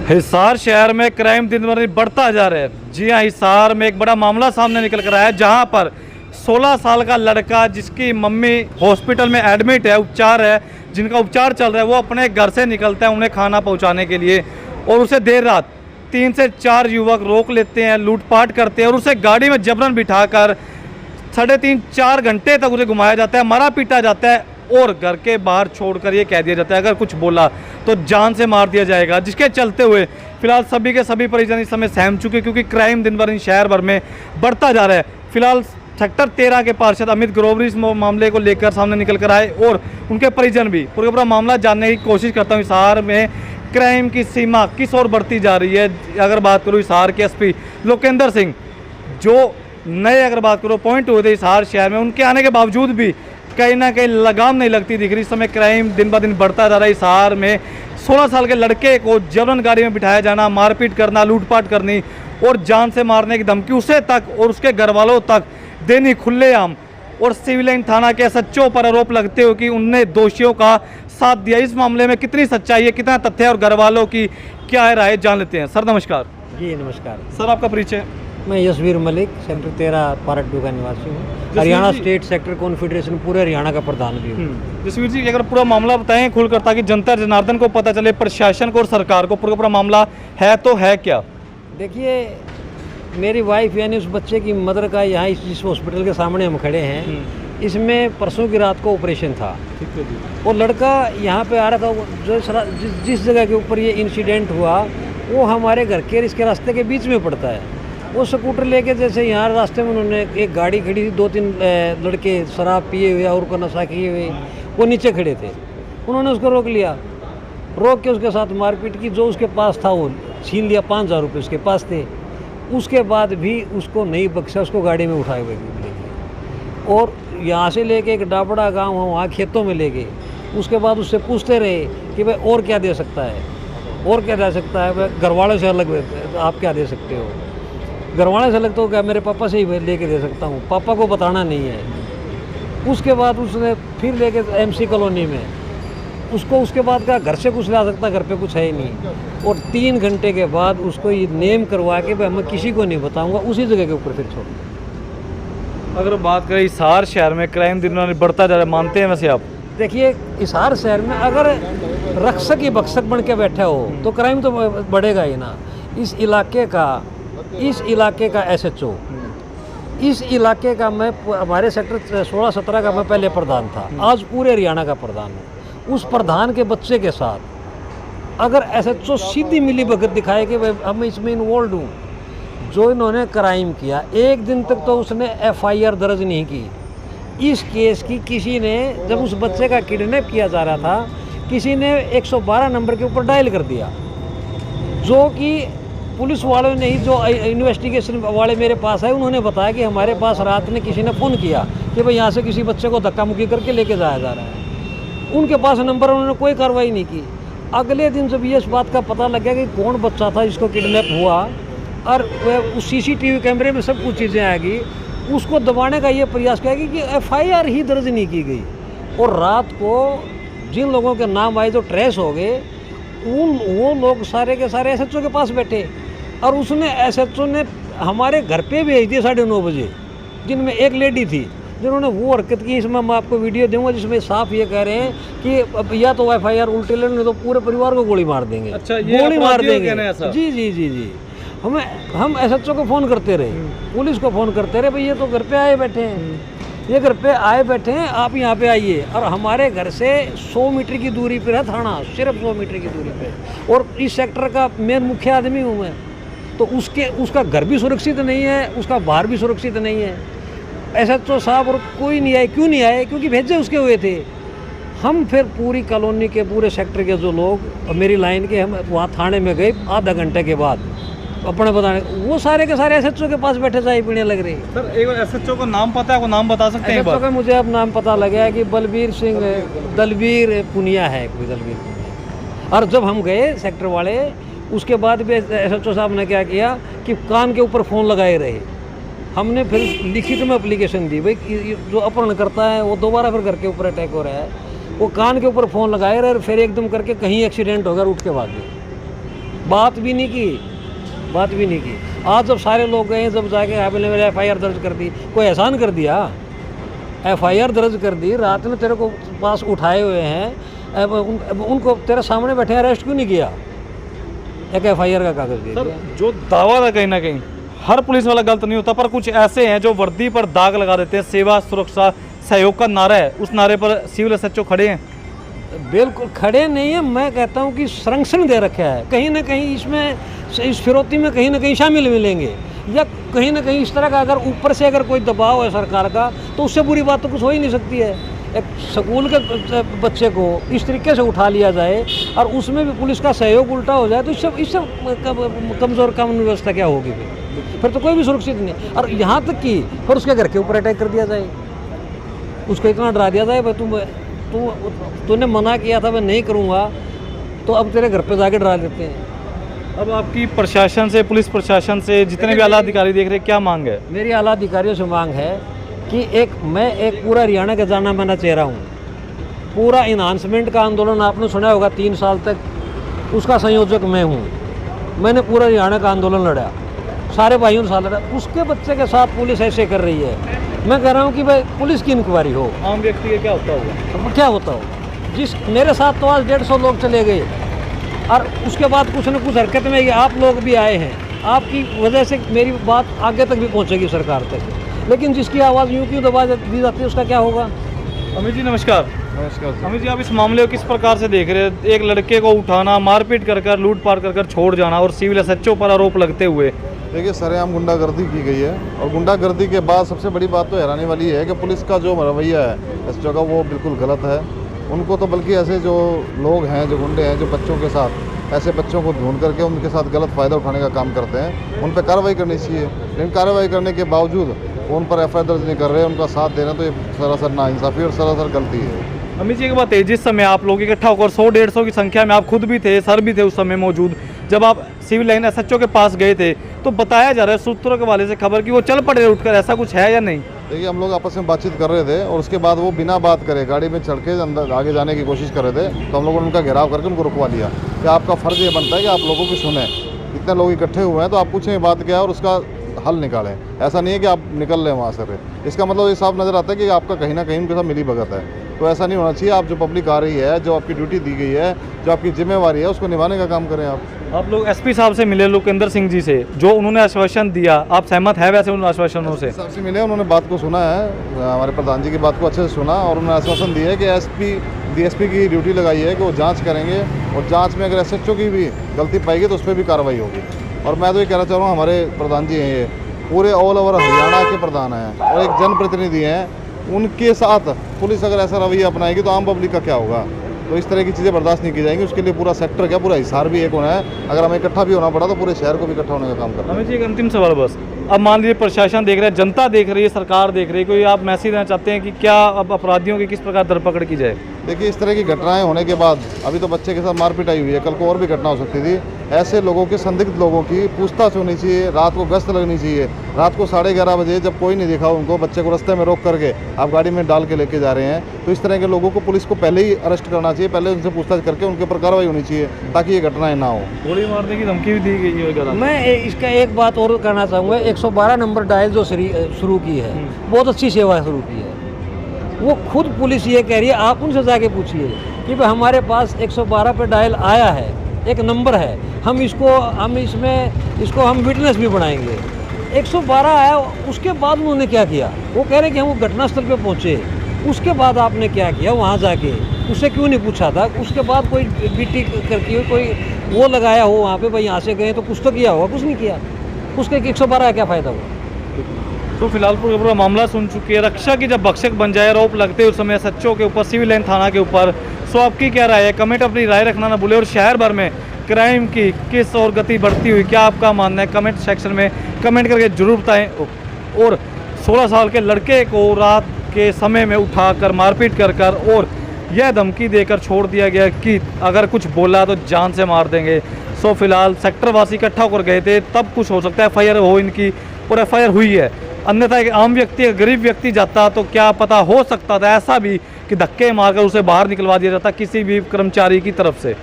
हिसार शहर में क्राइम दिन ब दिन बढ़ता जा रहा है। जी हाँ, हिसार में एक बड़ा मामला सामने निकल कर आया है, जहाँ पर 16 साल का लड़का जिसकी मम्मी हॉस्पिटल में एडमिट है, उपचार है, जिनका उपचार चल रहा है, वो अपने घर से निकलता है उन्हें खाना पहुँचाने के लिए, और उसे देर रात 3 से 4 युवक रोक लेते हैं, लूटपाट करते हैं और उसे गाड़ी में जबरन बिठाकर 3.5-4 घंटे तक उसे घुमाया जाता है, मारा पीटा जाता है और घर के बाहर छोड़कर ये कह दिया जाता है अगर कुछ बोला तो जान से मार दिया जाएगा। जिसके चलते हुए फिलहाल सभी के सभी परिजन इस समय सहम चुके, क्योंकि क्राइम दिन ब दिन शहर भर में बढ़ता जा रहा है। फिलहाल सेक्टर 13 के पार्षद अमित ग्रोवर इस मामले को लेकर सामने निकल कर आए और उनके परिजन भी पूरा मामला जानने की कोशिश करता हूँ। हिसार में क्राइम की सीमा किस ओर बढ़ती जा रही है। अगर बात करूँ हिसार के एसपी लोकेंद्र सिंह, जो नए अगर बात करो पॉइंट हुए थे हिसार शहर में, उनके आने के बावजूद भी कहीं ना कहीं लगाम नहीं लगती दिख रही। इस समय क्राइम दिन ब दिन बढ़ता जा रहा है। हिसार में 16 साल के लड़के को जबरन गाड़ी में बिठाया जाना, मारपीट करना, लूटपाट करनी और जान से मारने की धमकी उसे तक और उसके घर वालों तक देनी खुलेआम, और सिविल लाइन थाना के एसएचओ पर आरोप लगते हो कि उनने दोषियों का साथ दिया। इस मामले में कितनी सच्चाई है, कितना तथ्य है और घर वालों की क्या है राय, जान लेते हैं। सर नमस्कार। जी नमस्कार सर आपका परिचय। मैं यशवीर मलिक सेक्टर 13 पार्ट 2 का निवासी हूँ। हरियाणा स्टेट सेक्टर कॉन्फेडरेशन पूरे हरियाणा का प्रधान भी हूँ। जसवीर जी अगर पूरा मामला बताएं खुलकर, ताकि जनता जनार्दन को पता चले, प्रशासन को और सरकार को पूरा मामला है तो है क्या। देखिए, मेरी वाइफ यानी उस बच्चे की मदर का यहाँ इस हॉस्पिटल के सामने हम खड़े हैं, इसमें परसों की रात को ऑपरेशन था। ठीक है जी। और लड़का यहाँ पे आ रहा था, जो जिस जगह के ऊपर ये इंसिडेंट हुआ वो हमारे घर के इसके रास्ते के बीच में पड़ता है। वो स्कूटर लेके जैसे यहाँ रास्ते में उन्होंने एक गाड़ी खड़ी थी, 2-3 लड़के शराब पिए हुए और को नशा किए हुए वो नीचे खड़े थे। उन्होंने उसको रोक लिया, रोक के उसके साथ मारपीट की। जो उसके पास था वो छीन लिया, 5,000 रुपये उसके पास थे। उसके बाद भी उसको नहीं बख्शा, उसको गाड़ी में उठाए हुए लेके और यहाँ से लेके एक डाबड़ा गाँव वहाँ खेतों में ले गए। उसके बाद उससे पूछते रहे कि भाई और क्या दे सकता है, और क्या दे सकता है, भाई घर वालों से अलग आप क्या दे सकते हो। घर वाले से अलग तो क्या मेरे पापा से ही लेके दे सकता हूँ, पापा को बताना नहीं है। उसके बाद उसने फिर लेके एमसी कॉलोनी में उसको, उसके बाद का घर से कुछ ला सकता, घर पे कुछ है ही नहीं। और 3 घंटे के बाद उसको ये नेम करवा के भाई मैं किसी को नहीं बताऊंगा, उसी जगह के ऊपर फिर छोड़। अगर बात करें हिसार शहर में क्राइम दिन ब दिन बढ़ता जा रहा है, मानते हैं वैसे आप? देखिए, हिसार शहर में अगर रक्षक ही भक्षक बन के बैठा हो तो क्राइम तो बढ़ेगा ही ना। इस इलाके का एसएचओ, इस इलाके का मैं हमारे सेक्टर 16-17 का मैं पहले प्रधान था, आज पूरे हरियाणा का प्रधान हूँ। उस प्रधान के बच्चे के साथ अगर एसएचओ सीधी मिली भगत दिखाए कि भाई मैं इसमें इन्वॉल्व हूँ, जो इन्होंने क्राइम किया, एक दिन तक तो उसने एफआईआर दर्ज नहीं की। इस केस की किसी ने, जब उस बच्चे का किडनैप किया जा रहा था, किसी ने 112 नंबर के ऊपर डायल कर दिया, जो कि पुलिस वालों ने ही, जो इन्वेस्टिगेशन वाले मेरे पास आए, उन्होंने बताया कि हमारे पास रात में किसी ने फ़ोन किया कि भाई यहाँ से किसी बच्चे को धक्का मुक्की करके लेके जाया जा रहा है। उनके पास नंबर, उन्होंने कोई कार्रवाई नहीं की। अगले दिन जब ये इस बात का पता लग गया कि कौन बच्चा था जिसको किडनैप हुआ, और उस CCTV कैमरे में सब कुछ चीज़ें आ गई, उसको दबाने का ये प्रयास किया कि एफआईआर ही दर्ज नहीं की गई। और रात को जिन लोगों के नाम आए जो ट्रेस हो गए, वो लोग सारे के सारे एसएचओ के पास बैठे, और उसने एसएचओ ने हमारे घर पे भेज दिए 9:30 बजे, जिनमें एक लेडी थी जिन्होंने वो हरकत की। इसमें मैं आपको वीडियो दूंगा जिसमें साफ ये कह रहे हैं कि या तो एफआईआर उल्टे लेने, नहीं तो पूरे परिवार को गोली मार देंगे। अच्छा, ये गोली मार देंगे। जी जी जी जी। हम एसएचओ को फ़ोन करते रहे, पुलिस को फ़ोन करते रहे, भाई ये तो घर पे आए बैठे हैं, ये घर पे आए बैठे हैं, आप यहाँ पे आइए। और हमारे घर से 100 मीटर की दूरी पर है थाना, सिर्फ 100 मीटर की दूरी पे, और इस सेक्टर का मैं मुख्य आदमी हूँ मैं, तो उसका घर भी सुरक्षित नहीं है, उसका बाहर भी सुरक्षित नहीं है। एसएचओ साहब और कोई नहीं आए। क्यों नहीं आए? क्योंकि भेजे उसके हुए थे। हम फिर पूरी कॉलोनी के, पूरे सेक्टर के जो लोग मेरी लाइन के, हम वहाँ थाने में गए आधा घंटे के बाद अपने बताने, वो सारे के सारे एसएचओ के पास बैठे चाय पीने लग रही। सर एक एसएचओ का नाम पता है, वो नाम बता सकते हैं? एसएचओ का मुझे अब नाम पता लगा है कि बलबीर सिंह, दलबीर पुनिया है, कोई दलबीर पुनिया। और जब हम गए सेक्टर वाले, उसके बाद भी एसएचओ साहब ने क्या किया कि कान के ऊपर फ़ोन लगाए रहे। हमने फिर लिखित में एप्लीकेशन दी, भाई जो अपहरण करता है वो दोबारा फिर घर के ऊपर अटैक हो रहा है, वो कान के ऊपर फ़ोन लगाए रहे, फिर एकदम करके कहीं एक्सीडेंट हो गया, उठ के भाग गए। बात भी नहीं की। आज जब सारे लोग गए, जब जाके आपने मेरे FIR दर्ज कर दी, कोई एहसान कर दिया? FIR दर्ज कर दी, रात में तेरे को पास उठाए हुए हैं, अब उनको तेरे सामने बैठे अरेस्ट क्यों नहीं किया? एक FIR का कागज दे सर, दिया। जो दावा था कहीं ना कहीं हर पुलिस वाला गलत नहीं होता, पर कुछ ऐसे हैं जो वर्दी पर दाग लगा देते हैं। सेवा सुरक्षा सहयोग का नारा है, उस नारे पर सिविल SHO खड़े हैं। बिल्कुल खड़े नहीं है, मैं कहता हूँ कि संरक्षण दे रखा है। कहीं ना कहीं इसमें, इस फिरौती में कहीं ना कहीं शामिल मिलेंगे, या कहीं ना कहीं इस तरह का अगर ऊपर से अगर कोई दबाव है सरकार का, तो उससे बुरी बात तो कुछ हो ही नहीं सकती है। एक स्कूल के बच्चे को इस तरीके से उठा लिया जाए और उसमें भी पुलिस का सहयोग उल्टा हो जाए, तो इससे कमज़ोर कानून व्यवस्था क्या होगी? फिर तो कोई भी सुरक्षित नहीं। और यहाँ तक कि फिर उसके घर के ऊपर अटैक कर दिया जाए, उसको इतना डरा दिया जाए, भाई तूने मना किया था मैं नहीं करूँगा, तो अब तेरे घर पे जाके डरा देते हैं। अब आपकी प्रशासन से, पुलिस प्रशासन से, जितने भी आला अधिकारी देख रहे हैं, क्या मांग है? मेरी आला अधिकारियों से मांग है कि मैं एक पूरा हरियाणा का जाना माना चेहरा हूँ। पूरा इन्हांसमेंट का आंदोलन आपने सुना होगा, 3 साल तक उसका संयोजक मैं हूँ। मैंने पूरा हरियाणा का आंदोलन लड़ा, सारे भाइयों के साथ लड़ा। उसके बच्चे के साथ पुलिस ऐसे कर रही है। मैं कह रहा हूँ कि भाई पुलिस की इंक्वायरी हो। आम व्यक्ति का क्या होता होगा? अब क्या होता हो? जिस मेरे साथ तो आज 150 लोग चले गए, और उसके बाद कुछ न कुछ हरकत में ये आप लोग भी आए हैं। आपकी वजह से मेरी बात आगे तक भी पहुंचेगी सरकार तक, लेकिन जिसकी आवाज़ यूँ क्यों दबा दी जाती है, उसका क्या होगा? अमित जी नमस्कार। नमस्कार। अमित जी, आप इस मामले को किस प्रकार से देख रहे हैं? एक लड़के को उठाना, मारपीट कर लूटपाट कर छोड़ जाना और सिविल SHO पर आरोप लगते हुए। देखिए, सरेआम गुंडागर्दी की गई है, और गुंडागर्दी के बाद सबसे बड़ी बात तो हैरानी वाली है कि पुलिस का जो रवैया है SHO का, वो बिल्कुल गलत है। उनको तो बल्कि ऐसे जो लोग हैं, जो गुंडे हैं, जो बच्चों के साथ, ऐसे बच्चों को ढूंढ करके उनके साथ गलत फ़ायदा उठाने का काम करते हैं, उन पर कार्रवाई करनी चाहिए। लेकिन कार्रवाई करने के बावजूद वो उन पर FIR दर्ज नहीं कर रहे, उनका साथ देना, तो ये सरासर नाइंसाफ़ी और सरासर गलती है। अमित जी, एक बात है, जिस समय आप लोग इकट्ठा होकर 100-150 की संख्या में, आप खुद भी थे, सर भी थे उस समय मौजूद, जब आप सिविल लाइन SHO के पास गए थे, तो बताया जा रहा है सूत्रों के वाले से खबर कि वो चल पड़े उठकर, ऐसा कुछ है या नहीं? देखिए, हम लोग आपस में बातचीत कर रहे थे, और उसके बाद वो बिना बात करे गाड़ी में चढ़ के अंदर आगे जाने की कोशिश कर रहे थे, तो हम लोगों ने उनका घेराव करके उनको रुकवा लिया कि आपका फ़र्ज़ ये बनता है कि आप लोगों की सुने। इतने लोग इकट्ठे हुए हैं तो आप पूछें बात क्या है और उसका हल निकालें। ऐसा नहीं है कि आप निकल रहे हैं वहाँ से। इसका मतलब ये साफ नज़र आता है कि आपका कहीं ना कहीं उनके साथ मिली भगत है। तो ऐसा नहीं होना चाहिए। आप जो पब्लिक आ रही है, जो आपकी ड्यूटी दी गई है, जो आपकी जिम्मेवारी है, उसको निभाने का काम करें आप लोग SP साहब से मिले, लोकेंद्र सिंह जी से, जो उन्होंने आश्वासन दिया, आप सहमत है वैसे उन आश्वासनों से? साहब से मिले, उन्होंने बात को सुना है, हमारे प्रधान जी की बात को अच्छे से सुना, और उन्होंने आश्वासन दिया है कि SP DSP की ड्यूटी लगाई है कि वो जांच करेंगे, और जांच में अगर SHO की भी गलती पाएगी तो उस पर भी कार्रवाई होगी। और मैं तो ये कहना चाह रहा हूँ, हमारे प्रधान जी हैं, ये पूरे ऑल ओवर हरियाणा के प्रधान हैं और एक जनप्रतिनिधि हैं, उनके साथ पुलिस अगर ऐसा रवैया अपनाएगी तो आम पब्लिक का क्या होगा? तो इस तरह की चीज़ें बर्दाश्त नहीं की जाएंगी। उसके लिए पूरा सेक्टर क्या, पूरा हिसार भी एक होना है। अगर हमें इकट्ठा भी होना पड़ा तो पूरे शहर को भी इकट्ठा होने का काम करना है। अमित जी, एक अंतिम सवाल बस। अब मान लीजिए प्रशासन देख रहा है, जनता देख रही है, सरकार देख रही है, कोई आप मैसेज देना चाहते हैं कि क्या अब अपराधियों की किस प्रकार धरपकड़ की जाए? देखिए, इस तरह की घटनाएं होने के बाद, अभी तो बच्चे के साथ मारपीट आई हुई है, कल को और भी घटना हो सकती थी। ऐसे लोगों की, संदिग्ध लोगों की पूछताछ होनी चाहिए, रात को गश्त लगनी चाहिए। रात को 11:30 बजे जब कोई नहीं देखा उनको, बच्चे को रास्ते में रोक करके आप गाड़ी में डाल के लेके जा रहे हैं, तो इस तरह के लोगों को पुलिस को पहले ही अरेस्ट करना चाहिए, पहले उनसे पूछताछ करके उनके ऊपर कार्रवाई होनी चाहिए, ताकि ये घटनाएं ना हो। गोली मारने की धमकी भी दी गई है। मैं इसका एक बात और करना चाहूँगा। 112 नंबर डायल जो शुरू की है, बहुत अच्छी सेवा शुरू की है। वो खुद पुलिस ये कह रही है, आप उनसे जाके पूछिए कि भाई हमारे पास 112 पे डायल आया है, एक नंबर है, हम इसको हम विटनेस भी बनाएंगे। 112 आया, उसके बाद उन्होंने क्या किया? वो कह रहे कि हम घटनास्थल पे पहुँचे, उसके बाद आपने क्या किया? वहाँ जाके उससे क्यों नहीं पूछा था? उसके बाद कोई बीटी करके कोई वो लगाया हो वहाँ पे, भाई यहाँ से गए तो कुछ तो किया होगा, कुछ नहीं किया। उसके 112 का क्या फ़ायदा हुआ? तो फिलहाल पूरा मामला सुन चुकी है। रक्षा की जब भक्षक बन जाए, आरोप लगते उस समय SHO के ऊपर, सिविल लाइन थाना के ऊपर, सो आपकी क्या राय है? कमेंट अपनी राय रखना ना भूले, और शहर भर में क्राइम की किस और गति बढ़ती हुई, क्या आपका मानना है? कमेंट सेक्शन में कमेंट करके जरूर बताएं। और 16 साल के लड़के को रात के समय में उठाकर मारपीट कर और यह धमकी देकर छोड़ दिया गया कि अगर कुछ बोला तो जान से मार देंगे। सो फिलहाल सेक्टर वासी इकट्ठा होकर गए थे, तब कुछ हो सकता है FIR हो इनकी, और FIR हुई है। अन्यथा एक आम व्यक्ति, एक गरीब व्यक्ति जाता तो क्या पता, हो सकता था ऐसा भी कि धक्के मारकर उसे बाहर निकलवा दिया जाता किसी भी कर्मचारी की तरफ से।